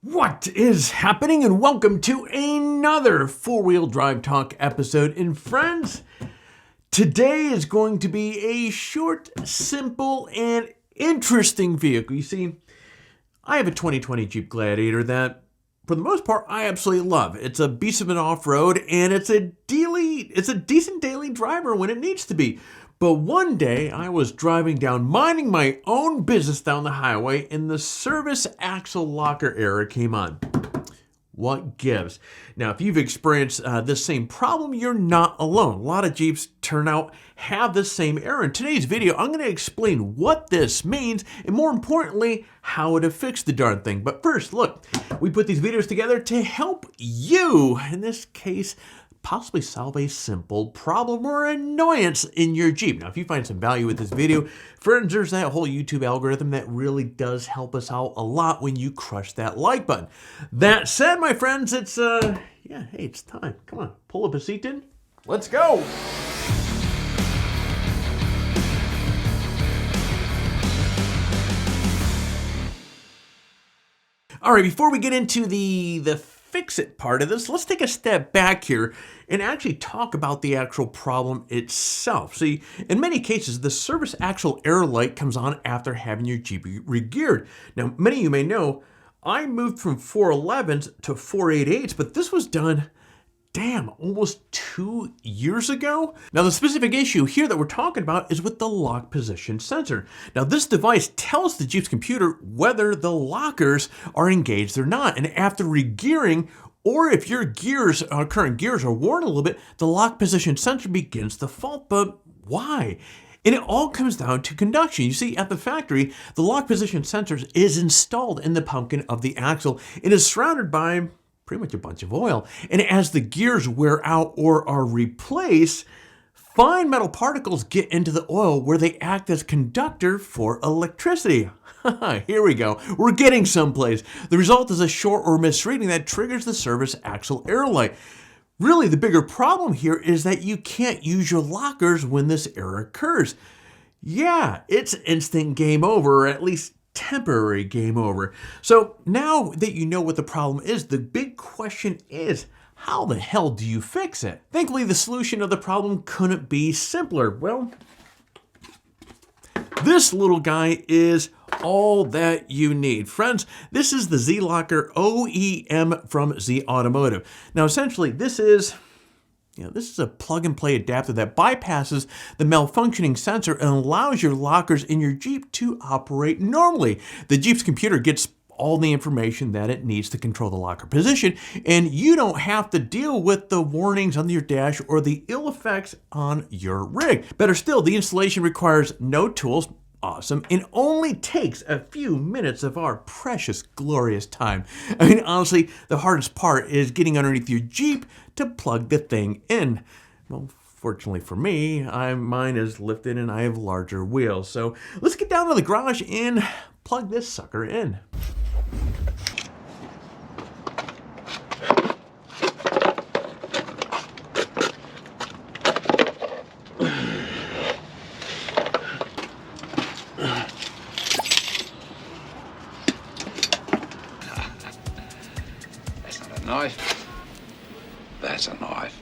What is happening, and welcome to another four-wheel drive talk episode. And friends, today is going to be a short, simple, and interesting vehicle. You see, I have a 2020 Jeep Gladiator that, for the most part, I absolutely love. It's a beast of an off-road, and it's a decent daily driver when it needs to be. But one day, I was driving down, minding my own business down the highway, and the service axle locker error came on. What gives? Now, if you've experienced this same problem, you're not alone. A lot of Jeeps turn out have this same error. In today's video, I'm going to explain what this means, and more importantly, how to fix the darn thing. But first, look, we put these videos together to help you, in this case, possibly solve a simple problem or annoyance in your Jeep. Now, if you find some value with this video, friends, there's that whole YouTube algorithm that really does help us out a lot when you crush that like button. That said, my friends, it's it's time. Come on, pull up a seat in. Let's go. All right, before we get into the fix-it part of this, let's take a step back here and actually talk about the actual problem itself. See, in many cases, the service axle error light comes on after having your Jeep regeared. Now, many of you may know, I moved from 411s to 488s, but this was done almost 2 years ago. Now, the specific issue here that we're talking about is with the lock position sensor. Now, this device tells the Jeep's computer whether the lockers are engaged or not. And after regearing, or if your current gears are worn a little bit, the lock position sensor begins to fault. But why? And it all comes down to conduction. You see, at the factory, the lock position sensor is installed in the pumpkin of the axle. It is surrounded by pretty much a bunch of oil. And as the gears wear out or are replaced, fine metal particles get into the oil where they act as conductor for electricity. Here we go. We're getting someplace. The result is a short or misreading that triggers the service axle error light. Really, the bigger problem here is that you can't use your lockers when this error occurs. Yeah, it's instant game over, or at least temporary game over. So now that you know what the problem is, the big question is, how the hell do you fix it? Thankfully, the solution of the problem couldn't be simpler. Well, this little guy is all that you need. Friends, this is the Z-Locker-OEM from Z Automotive. Now, essentially, this is a plug-and-play adapter that bypasses the malfunctioning sensor and allows your lockers in your Jeep to operate normally. The Jeep's computer gets all the information that it needs to control the locker position, and you don't have to deal with the warnings on your dash or the ill effects on your rig. Better still, the installation requires no tools. Awesome. It only takes a few minutes of our precious, glorious time. I mean, honestly, the hardest part is getting underneath your Jeep to plug the thing in. Well, fortunately for me, mine is lifted and I have larger wheels. So let's get down to the garage and plug this sucker in. Knife. That's a knife.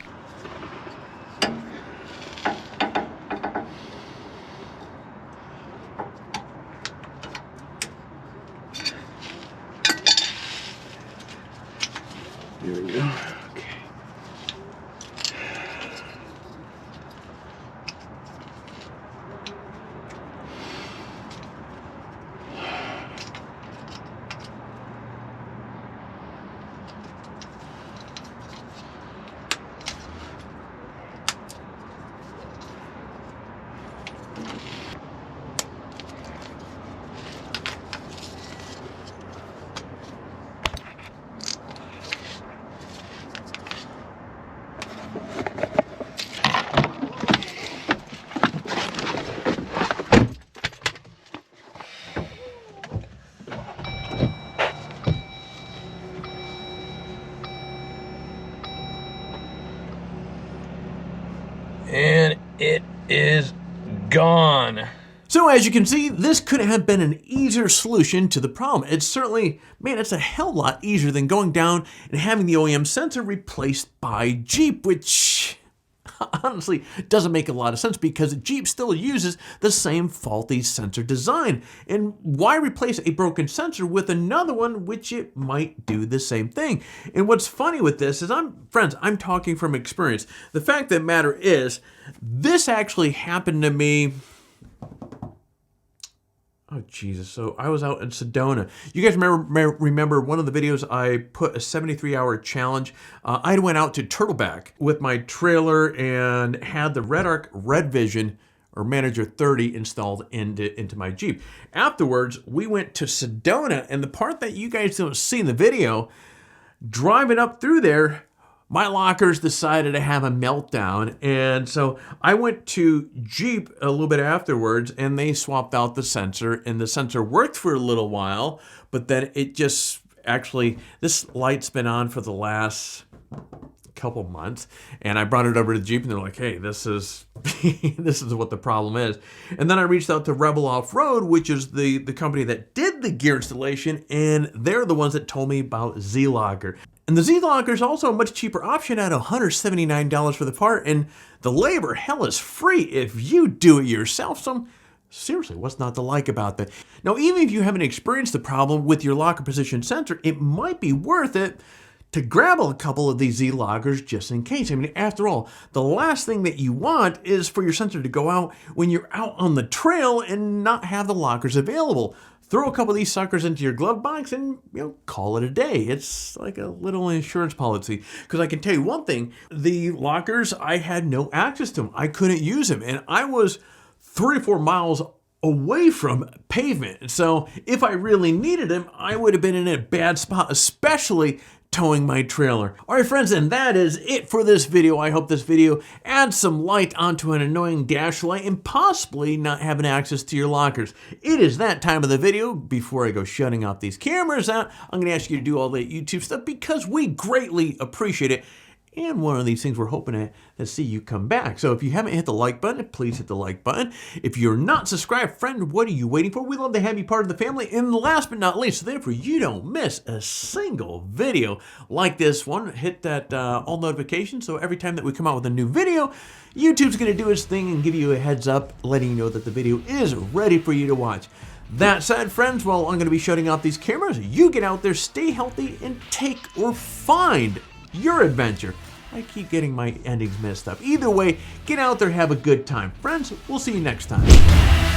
Here we go. Okay. And it is gone. So as you can see, this could have been an easier solution to the problem. It's certainly, man, it's a hell lot easier than going down and having the OEM sensor replaced by Jeep, which honestly doesn't make a lot of sense because Jeep still uses the same faulty sensor design. And why replace a broken sensor with another one which it might do the same thing? And what's funny with this is, I'm talking from experience. The fact of the matter is, this actually happened to me. Oh, Jesus. So I was out in Sedona. You guys remember one of the videos I put a 73-hour challenge. I went out to Turtleback with my trailer and had the RedArc Red Vision or Manager 30 installed into my Jeep. Afterwards, we went to Sedona, and the part that you guys don't see in the video, driving up through there, my lockers decided to have a meltdown, and so I went to Jeep a little bit afterwards, and they swapped out the sensor, and the sensor worked for a little while, but then it just actually, this light's been on for the last couple months, and I brought it over to Jeep, and they're like, hey, this is this is what the problem is. And then I reached out to Rebel Off-Road, which is the company that did the gear installation, and they're the ones that told me about Z-Locker. And the Z-Locker is also a much cheaper option at $179 for the part, and the labor, hell, is free if you do it yourself. So seriously, what's not to like about that? Now, even if you haven't experienced the problem with your locker position sensor, it might be worth it to grab a couple of these Z-Lockers just in case. I mean, after all, the last thing that you want is for your sensor to go out when you're out on the trail and not have the lockers available. Throw a couple of these suckers into your glove box and, call it a day. It's like a little insurance policy. Because I can tell you one thing, the lockers, I had no access to them. I couldn't use them. And I was 3 or 4 miles away from pavement. So if I really needed them, I would have been in a bad spot, especially towing my trailer. All right, friends, and that is it for this video. I hope this video adds some light onto an annoying dash light and possibly not having access to your lockers. It is that time of the video. Before I go shutting off these cameras out, I'm going to ask you to do all that YouTube stuff because we greatly appreciate it. And one of these things we're hoping to see you come back. So if you haven't hit the like button, please hit the like button. If you're not subscribed, friend, what are you waiting for? We'd love to have you part of the family. And last but not least, so therefore you don't miss a single video like this one, hit that all notifications. So every time that we come out with a new video, YouTube's going to do its thing and give you a heads up, letting you know that the video is ready for you to watch. That said, friends, well, I'm going to be shutting off these cameras. You get out there, stay healthy, and take or find your adventure. I keep getting my endings messed up. Either way, get out there, have a good time. Friends, we'll see you next time.